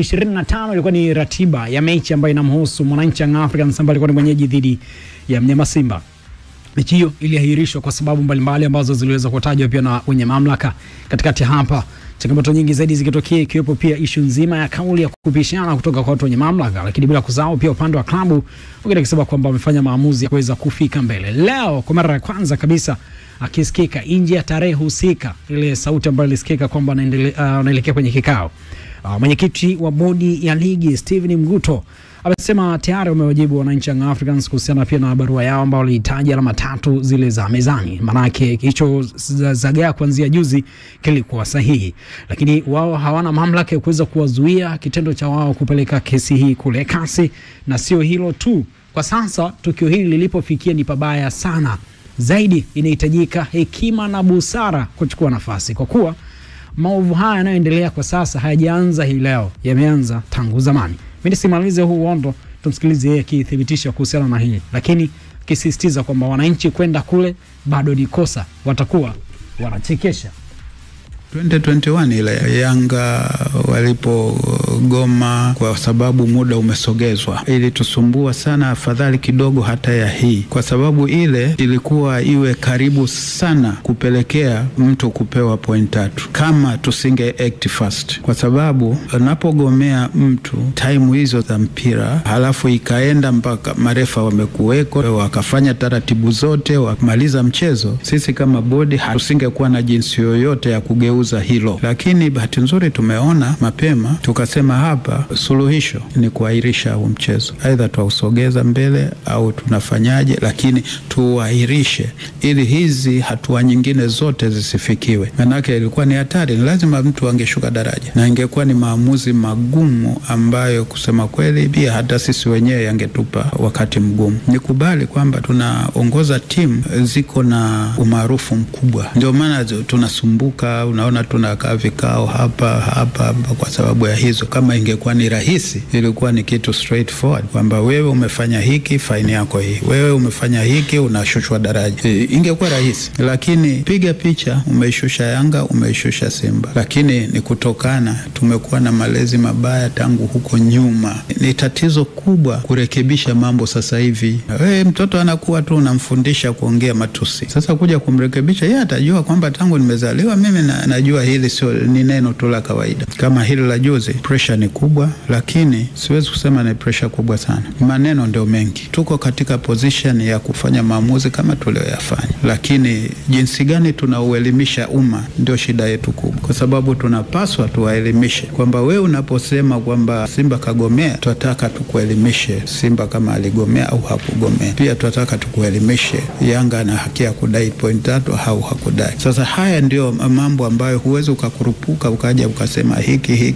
25 ilikuwa ni ratiba ya mechi ambayo inamhusu Mwananchi Young Africans ambaye alikuwa ni mwenyeji dhidi ya Mnyama Simba. Mechi hiyo iliahirishwa kwa sababu mbalimbali ambazo ziliweza kutajwa pia na wenye mamlaka. Katikati hapa changamoto nyingi zaidi zikitokea, ikiwepo pia issue nzima ya kauli ya kupishana kutoka kwa watu wenye mamlaka, lakini bila kusahau pia upande wa klabu ukisema kwamba wamefanya maamuzi ya kuweza kufika mbele. Leo kwa mara ya kwanza kabisa akisikika nje ya tarehe husika ile sauti ambayo ilisikika kwamba anaelekea kwenye kikao, mwenyekiti wa bodi ya ligi Steven Mguto amesema tayari wamewajibu Wananchi Young Africans kuhusiana pia na barua yao ambao walihitaji alama 3 zile za mezani. Manake hicho zagaa kuanzia juzi kilikuwa sahihi, lakini wao hawana mamlaka ya kuweza kuwazuia kitendo cha wao kupeleka kesi hii kule kasi. Na sio hilo tu, kwa sasa tukio hili lilipofikia ni pabaya sana. Zaidi inahitajika hekima na busara kuchukua nafasi, kwa kuwa maovu haya yanayoendelea kwa sasa hayajaanza hii leo, yameanza tangu zamani. Mimi simalize huu uondo, tumsikilize yeye akithibitisha kuhusiana na hili, lakini kisisitiza kwamba wananchi kwenda kule bado ni kosa, watakuwa wanachekesha. 2021 ile Yanga walipogoma kwa sababu muda umesogezwa, ili tusumbua sana. Afadhali kidogo hata ya hii, kwa sababu ile ilikuwa iwe karibu sana kupelekea mtu kupewa point 3 kama tusinge act fast, kwa sababu unapogomea mtu time hizo za mpira halafu ikaenda mpaka marefa wamekuweko wakafanya taratibu zote wakamaliza mchezo, sisi kama bodi hatusingekuwa na jinsi yoyote ya kugeuza hilo. Lakini bahati nzuri tumeona mapema, tukasema hapa suluhisho ni kuahirisha huu mchezo, aidha tuusogeza mbele au tunafanyaje, lakini tuahirishe ili hizi hatua nyingine zote zisifikiwe. Manake ilikuwa ni hatari, ni lazima mtu angeshuka daraja na ingekuwa ni maamuzi magumu ambayo kusema kweli pia hata sisi wenyewe yangetupa wakati mgumu. Nikubali kwamba tunaongoza timu ziko na umaarufu mkubwa, ndio maana tunasumbuka. Unaona tunakaa vikao hapa kwa sababu ya hizo. Kama ingekuwa ni rahisi, ilikuwa ni kitu straightforward kwamba wewe umefanya hiki, faini yako hii, wewe umefanya hiki, unashushwa daraja, ingekuwa rahisi. Lakini piga picha, umeishusha Yanga, umeishusha Simba, lakini ni kutokana tumekuwa na malezi mabaya tangu huko nyuma. Ni tatizo kubwa kurekebisha mambo sasa hivi. Mtoto anakuwa tu unamfundisha kuongea matusi, sasa kuja kumrekebisha yeye atajua kwamba tangu nimezaliwa mimi najua hili sio ni neno tu la kawaida. Kama hili la juzi, pressure ni kubwa, lakini siwezi kusema ni pressure kubwa sana. Maneno ndio mengi. Tuko katika position ya kufanya maamuzi kama tulioyafanya, lakini jinsi gani tunauelimisha umma ndio shida yetu kubwa, kwa sababu tunapaswa tuwaelimishe kwamba wewe unaposema kwamba Simba kagomea, tunataka tukuelimishe Simba kama aligomea au hakugomea. Pia tunataka tukuelimishe Yanga na haki ya kudai point 3 au hakudai. Sasa haya ndio mambo ambayo huwezi ukakurupuka ukaja ukasema hiki.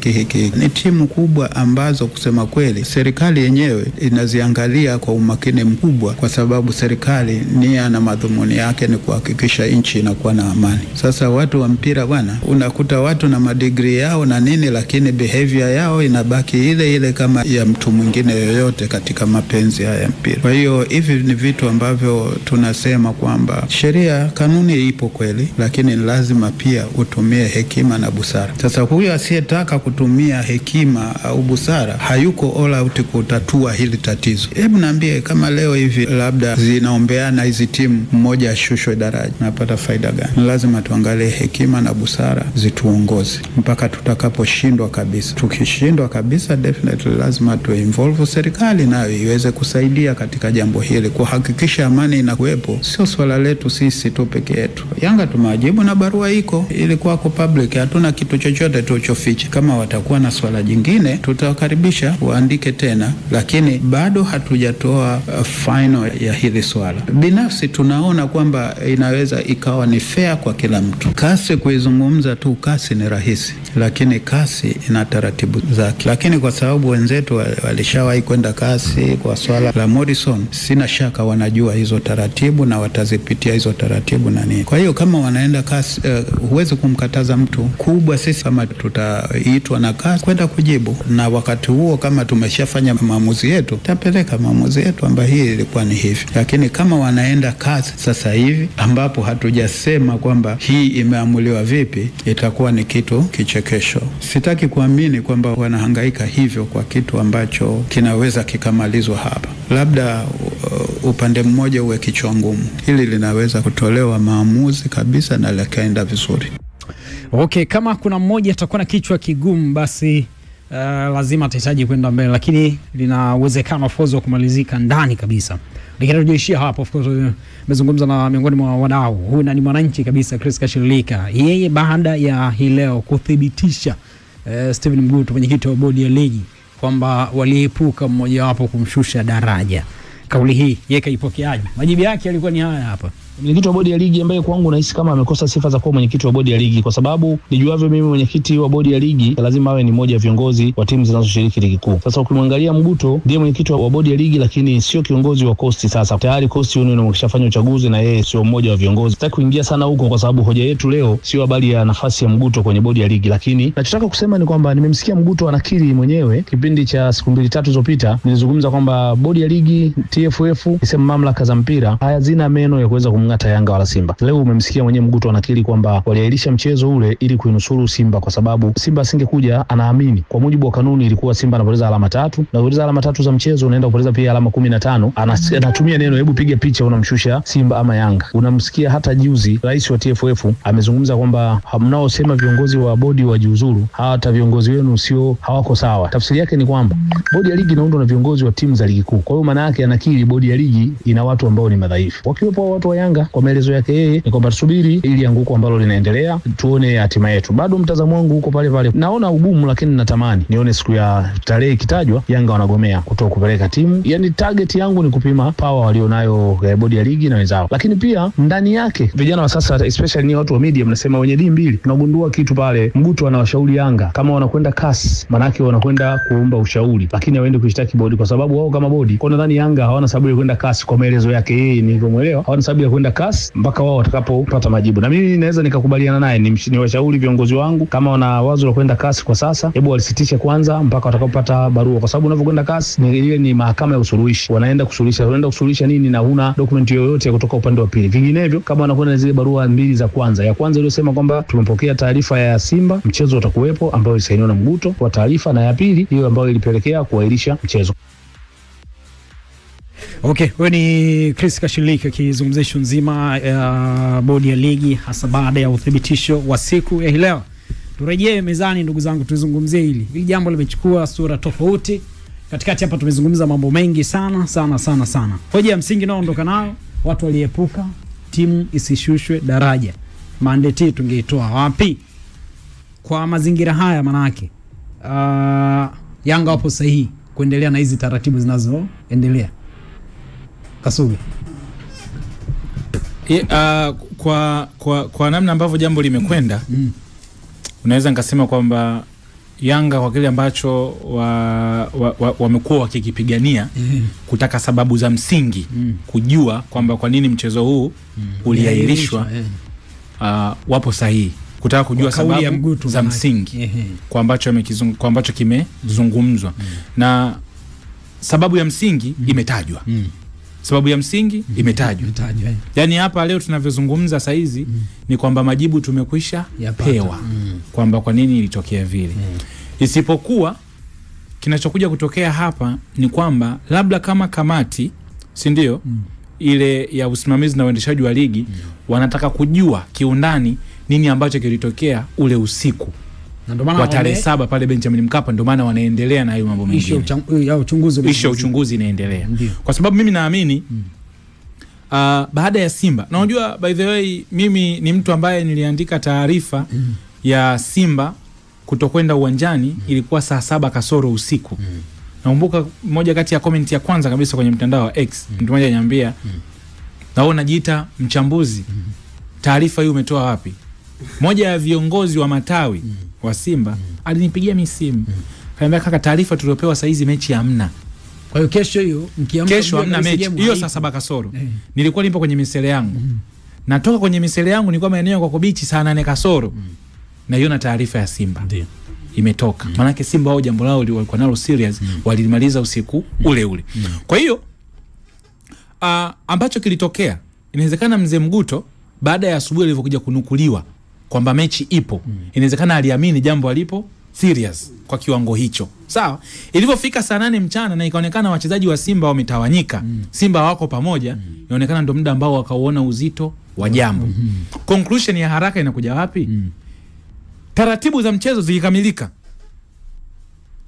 Ni timu kubwa ambazo kusema kweli serikali yenyewe inaziangalia kwa umakini mkubwa, kwa sababu serikali nia na madhumuni yake ni kuhakikisha nchi inakuwa na amani. Sasa watu wa mpira bwana, unakuta watu na madigrii yao na nini, lakini behavior yao inabaki ile kama ya mtu mwingine yoyote katika mapenzi haya ya mpira. Kwa hiyo hivi ni vitu ambavyo tunasema kwamba sheria, kanuni ipo kweli, lakini lazima pia utumie hekima na busara. Sasa huyu asiyetaka kutumia hekima au busara hayuko all out kutatua hili tatizo. Hebu niambie, kama leo hivi labda zinaombeana hizi timu, mmoja ashushwe daraja, napata faida gani? Lazima tuangalie hekima na busara zituongoze mpaka tutakaposhindwa kabisa. Tukishindwa kabisa, definitely lazima involve serikali nayo iweze kusaidia katika jambo hili kuhakikisha amani inakuwepo. Sio swala letu sisi tu peke yetu. Yanga tumewajibu na barua iko ilikuwa kwa public, hatuna kitu chochote tulichoficha. Kama watakuwa na swala jingine tutawakaribisha waandike tena, lakini bado hatujatoa final ya hili swala. Binafsi tunaona kwamba inaweza ikawa ni fair kwa kila mtu. Kasi kuizungumza tu, kasi ni rahisi, lakini kasi ina taratibu zake. Lakini kwa sababu wenzetu walishawahi kwenda kasi kwa swala la Morrison, sina shaka wanajua hizo taratibu na watazipitia hizo taratibu na nini. Kwa hiyo kama wanaenda kasi, huwezi kumkataza mtu. Kubwa sisi kama tutaitwa na kazi kwenda kujibu, na wakati huo kama tumeshafanya maamuzi yetu, tapeleka maamuzi yetu ambayo hii ilikuwa ni hivi. Lakini kama wanaenda kazi sasa hivi ambapo hatujasema kwamba hii imeamuliwa vipi, itakuwa ni kitu kichekesho. Sitaki kuamini kwamba wanahangaika hivyo kwa kitu ambacho kinaweza kikamalizwa hapa. Labda upande mmoja uwe kichwa ngumu. Hili linaweza kutolewa maamuzi kabisa na likaenda vizuri. Okay, kama kuna mmoja atakuwa na kichwa kigumu basi lazima atahitaji kwenda mbele, lakini lina uwezekano fuzo kumalizika ndani kabisa. Lakini tunaishia hapo. Of course nimezungumza na miongoni mwa wadau. Huyu ni mwananchi kabisa, Chris Kashilika. Yeye baada ya hii leo kuthibitisha Steven Mguto mwenyekiti wa bodi ya ligi kwamba waliepuka mmoja wapo kumshusha daraja. Kauli hii yeye kaipokeaje? Majibu yake yalikuwa ni haya hapa. Mwenyekiti wa bodi ya ligi ambaye kwangu nahisi kama amekosa sifa za kuwa mwenyekiti wa bodi ya ligi, kwa sababu nijuavyo mimi mwenyekiti wa bodi ya ligi lazima awe ni mmoja wa viongozi wa timu zinazoshiriki ligi kuu. Sasa ukimwangalia Mguto ndiye mwenyekiti wa bodi ya ligi lakini sio kiongozi wa Coast. Sasa tayari Coast Union wameshafanya uchaguzi na yeye sio mmoja wa viongozi. Sitaki kuingia sana huko kwa sababu hoja yetu leo sio habari ya nafasi ya Mguto kwenye bodi ya ligi, lakini nachotaka kusema ni kwamba nimemsikia Mguto anakiri mwenyewe kipindi cha siku 2-3 zilizopita. Nilizungumza kwamba bodi ya ligi, TFF, isema mamlaka za mpira hayazina meno ya kuweza kumngata Yanga wala Simba. Leo umemsikia mwenyewe Mguto anakiri kwamba waliahirisha mchezo ule ili kuinusuru Simba kwa sababu Simba asingekuja, anaamini kwa mujibu wa kanuni ilikuwa Simba anapoteza alama 3 na kupoteza alama 3 za mchezo unaenda kupoteza pia alama 15. Anatumia neno hebu piga picha unamshusha Simba ama Yanga. Unamsikia hata juzi rais wa TFF amezungumza kwamba mnaosema viongozi wa bodi wajiuzuru, hata viongozi wenu sio hawako sawa. Tafsiri yake ni kwamba bodi ya ligi inaundwa na viongozi wa timu za ligi kuu. Kwa hiyo maana yake anakiri bodi ya ligi ina watu ambao ni madhaifu. Wakiwepo watu wa Yanga, kwa maelezo yake yeye ni kwamba tusubiri ili anguko ambalo linaendelea tuone hatima yetu. Bado mtazamo wangu huko pale pale. Naona ugumu lakini natamani nione siku ya tarehe kitajwa Yanga wanagomea kutoka kupeleka timu. Yaani target yangu ni kupima power walionayo bodi ya ligi na wenzao. Lakini pia ndani yake vijana wa sasa especially ni watu wa media mnasema wenye D mbili. Tunagundua kitu pale, Mguto anawashauri Yanga kama wanakwenda CAS manake wanakwenda kuomba ushauri lakini waende kushtaki bodi kwa sababu wao kama bodi. Kwa nadhani Yanga hawana sababu ya kwenda CAS kwa maelezo yake yeye nilivyomuelewa. Hawana sababu ya kwenda CAS mpaka wao watakapopata majibu. Na mimi naweza nikakubaliana naye, ni washauri viongozi wangu kama wana wazo la kwenda CAS kwa sasa, hebu walisitishe kwanza mpaka watakapopata barua, kwa sababu unapokwenda CAS ile ni mahakama ya usuluhishi. Wanaenda kusuluhisha nini na huna document yoyote ya kutoka upande wa pili. Vinginevyo kama wanakwenda zile barua mbili za kwanza, ya kwanza iliyosema kwamba tumepokea taarifa ya Simba mchezo utakuwepo ambayo ilisainiwa na Mguto kwa taarifa, na ya pili hiyo ambayo ilipelekea kuahirisha mchezo. Okay, wewe ni Chris Kashilika kizungumzia issue nzima ya bodi ya ligi hasa baada ya uthibitisho wa siku ya leo. Turejee mezani ndugu zangu, tuzungumzie hili jambo limechukua sura tofauti. Katikati hapa tumezungumza mambo mengi sana. Hoja ya msingi naondoka nayo, watu waliepuka timu isishushwe daraja. Mandate tungeitoa wapi kwa mazingira haya? Manake Yanga wapo sahihi kuendelea na hizi taratibu zinazoendelea. Kasubi. Kwa namna ambavyo jambo limekwenda, unaweza nikasema kwamba Yanga kwa kile ambacho wamekuwa wakikipigania kutaka sababu za msingi kujua kwamba kwa nini mchezo huu uliahirishwa, wapo sahihi kutaka kujua sababu za msingi kwa ambacho kimezungumzwa, na sababu ya msingi imetajwa. Sababu ya msingi imetajwa. Yaani hapa leo tunavyozungumza saa hizi ni kwamba majibu tumekwisha pewa kwamba kwa nini ilitokea vile. Isipokuwa kinachokuja kutokea hapa ni kwamba labda kama kamati, si ndio, ile ya usimamizi na uendeshaji wa ligi wanataka kujua kiundani nini ambacho kilitokea ule usiku kwa tarehe 7 pale Benjamin Mkapa. Ndio maana wanaendelea na hayo mambo mengine. Uchunguzi inaendelea. Kwa sababu mimi naamini baada ya Simba, na unajua by the way mimi ni mtu ambaye niliandika taarifa ya Simba kutokwenda uwanjani ilikuwa saa 7 kasoro usiku. Nakumbuka moja kati ya comment ya kwanza kabisa kwenye mtandao wa X, mtu mmoja ananiambia naona jiita mchambuzi, taarifa hiyo umetoa wapi? Moja ya viongozi wa matawi wa Simba alinipigia misimu. Kaniambia kaka, taarifa tuliopewa saa hizi mechi hamna. Kwa hiyo kesho hamna mechi. Hiyo saa 7 kasoro. Nilikuwa nipo kwenye misele yangu. Natoka kwenye misele yangu nilikuwa maeneo kwa Kobichi saa 8 kasoro. na hiyo na taarifa ya Simba. Ndio. Imetoka. Maanake Simba wao jambo lao walikuwa nalo serious, walimaliza usiku ule ule. Kwa hiyo ambacho kilitokea, inawezekana Mzee Mguto baada ya asubuhi alivyokuja kunukuliwa kwamba mechi ipo, inawezekana aliamini jambo alipo serious kwa kiwango hicho. Sawa? Ilipofika saa 8 mchana na ikaonekana wachezaji wa Simba wametawanyika, Simba wako pamoja, inaonekana ndio muda ambao wakauona uzito wa jambo. Conclusion ya haraka inakuja wapi? Taratibu za mchezo zikikamilika,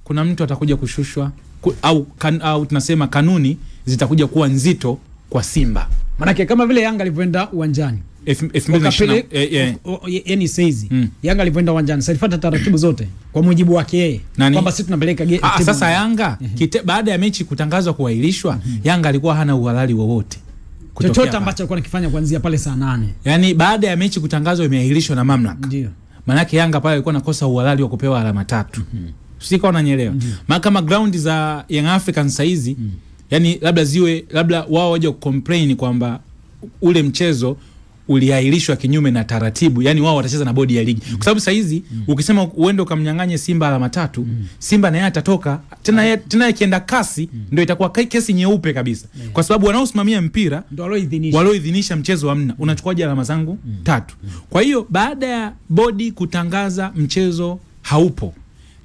kuna mtu atakuja kushushwa au tunasema kanuni zitakuja kuwa nzito kwa Simba. Manake kama vile Yanga alivyoenda uwanjani yani saizi Yanga alivyoenda uwanjani salifuata taratibu zote kwa mujibu wake yeye kwamba sisi tunapeleka sasa Yanga baada ya mechi kutangazwa kuahirishwa, Yanga alikuwa hana uhalali wowote chochote ambacho alikuwa anakifanya kuanzia pale saa 8. Yani baada ya mechi kutangazwa imeahirishwa na mamlaka. Ndio. Manake Yanga pale alikuwa nakosa uhalali wa kupewa alama 3. Sika unanielewa? Maana kama ground za Young Africans saizi yani labda wao waje complain kwamba ule mchezo uliahirishwa kinyume na taratibu, yani wao watacheza na bodi ya ligi. Kwa sababu saizi ukisema uende ukamnyang'anye Simba alama 3, Simba naye atatoka tena ikienda kasi ndio itakuwa kesi nyeupe kabisa. Kwa sababu wanaosimamia mpira ndio walioidhinisha mchezo hamna, unachukuaje alama zangu 3? Kwa hiyo baada ya bodi kutangaza mchezo haupo,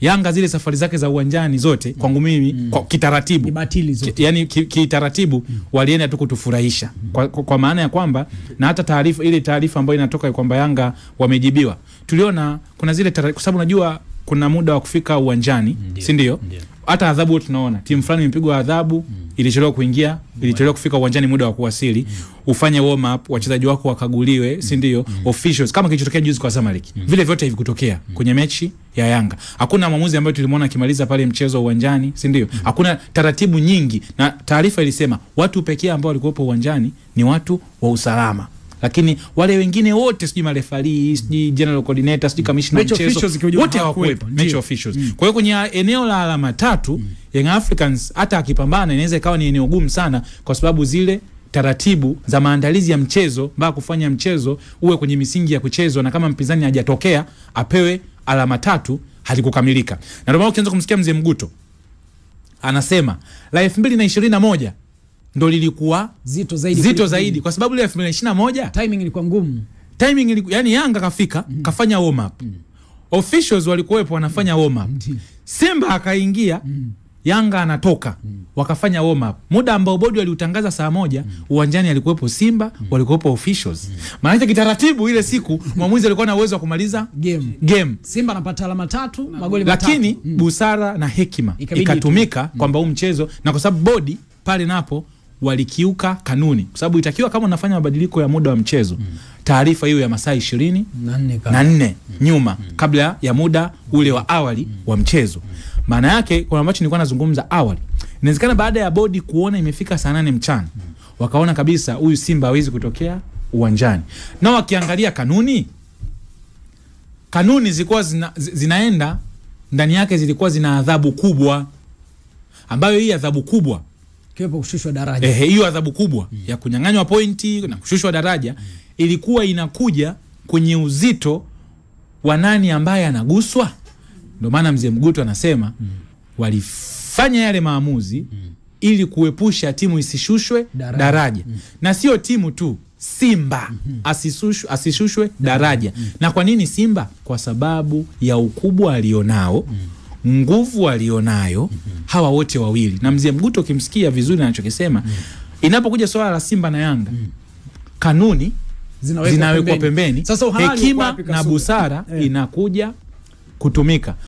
Yanga zile safari zake za uwanjani zote kwangu mimi kwa kitaratibu ni batili zote. Yani kitaratibu walienda tu kutufurahisha kwa maana ya kwamba na hata ile taarifa ambayo inatoka kwamba Yanga wamejibiwa, tuliona kuna zile kwa sababu unajua kuna muda wa kufika uwanjani, si ndio? Hata adhabu tunaona timu fulani imepigwa adhabu, ilichelewa kuingia, ilichelewa kufika uwanjani muda wa kuwasili, ufanye warm up, wachezaji wako wakaguliwe, si ndio? Officials kama kilichotokea juzi kwa Zamalek. Vile vyote hivi kutokea kwenye mechi ya Yanga. Hakuna mwamuzi ambaye tulimuona akimaliza pale mchezo uwanjani, si ndio? Hakuna taratibu nyingi, na taarifa ilisema watu pekee ambao walikuwa uwanjani ni watu wa usalama. Lakini wale wengine wote sijui marefali, sijui general coordinator, sijui commissioner mchezo, wote hawakuwepo, match officials. Kwa hiyo kwenye eneo la alama 3 Young Africans hata akipambana inaweza ikawa ni eneo gumu sana, kwa sababu zile taratibu za maandalizi ya mchezo mpaka kufanya mchezo uwe kwenye misingi ya kuchezwa, na kama mpinzani hajatokea apewe alama 3 halikukamilika. Na ndio maana ukianza kumsikia Mzee Mguto anasema la 2021 ndo lilikuwa zito zaidi kwa sababu ile 2021 timing ilikuwa ngumu. Yani Yanga kafika kafanya warm up. Officials walikuwepo wanafanya warm up. Simba akaingia, Yanga anatoka, wakafanya warm up. Muda ambao bodi waliutangaza saa 1, uwanjani alikuwepo Simba, walikuwepo officials. Maana kitaratibu ile siku mwamuzi alikuwa na uwezo wa kumaliza game. Simba anapata alama 3, magoli 3. Lakini busara na hekima ikatumika kwamba huu mchezo, na kwa sababu bodi pale napo walikiuka kanuni, kwa sababu itakiwa kama unafanya mabadiliko ya muda wa mchezo, taarifa hiyo ya masaa 24 nyuma kabla ya muda ule wa awali wa mchezo. Maana yake kuna ambacho nilikuwa nazungumza awali, inawezekana baada ya bodi kuona imefika saa 8 mchana wakaona kabisa huyu Simba hawezi kutokea uwanjani, na wakiangalia kanuni zilikuwa zinaenda ndani yake, zilikuwa zina adhabu kubwa, ambayo hii adhabu kubwa kiwepo kushushwa daraja. Hiyo adhabu kubwa ya kunyang'anywa pointi na kushushwa daraja ilikuwa inakuja kwenye uzito wa nani ambaye anaguswa. Ndio maana Mzee Mguto anasema walifanya yale maamuzi ili kuepusha timu isishushwe daraja. Na sio timu tu, Simba asishushwe daraja. Na kwa nini Simba? Kwa sababu ya ukubwa alionao, nguvu alionayo, hawa wote wawili. Na Mzee Mguto ukimsikia vizuri anachokisema, inapokuja swala la Simba na Yanga, kanuni zinawekwa pembeni. Sasa hekima na busara inakuja kutumika.